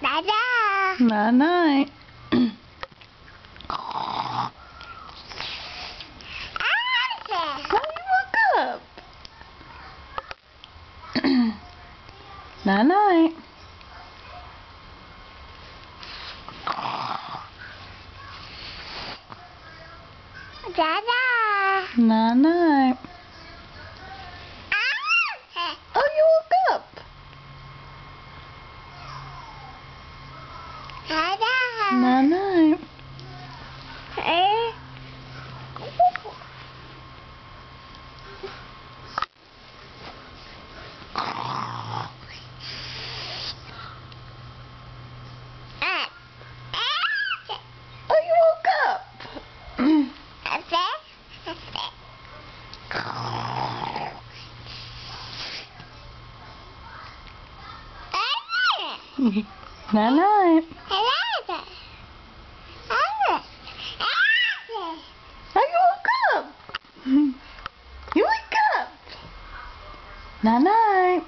Night-night. Night-night. Oh, you woke up. Night-night. Night-night. Night-night. Oh, you woke up. Night-night. Night-night. Oh, you woke up. Night-night. Oh, you woke up. You wake up. Night-night.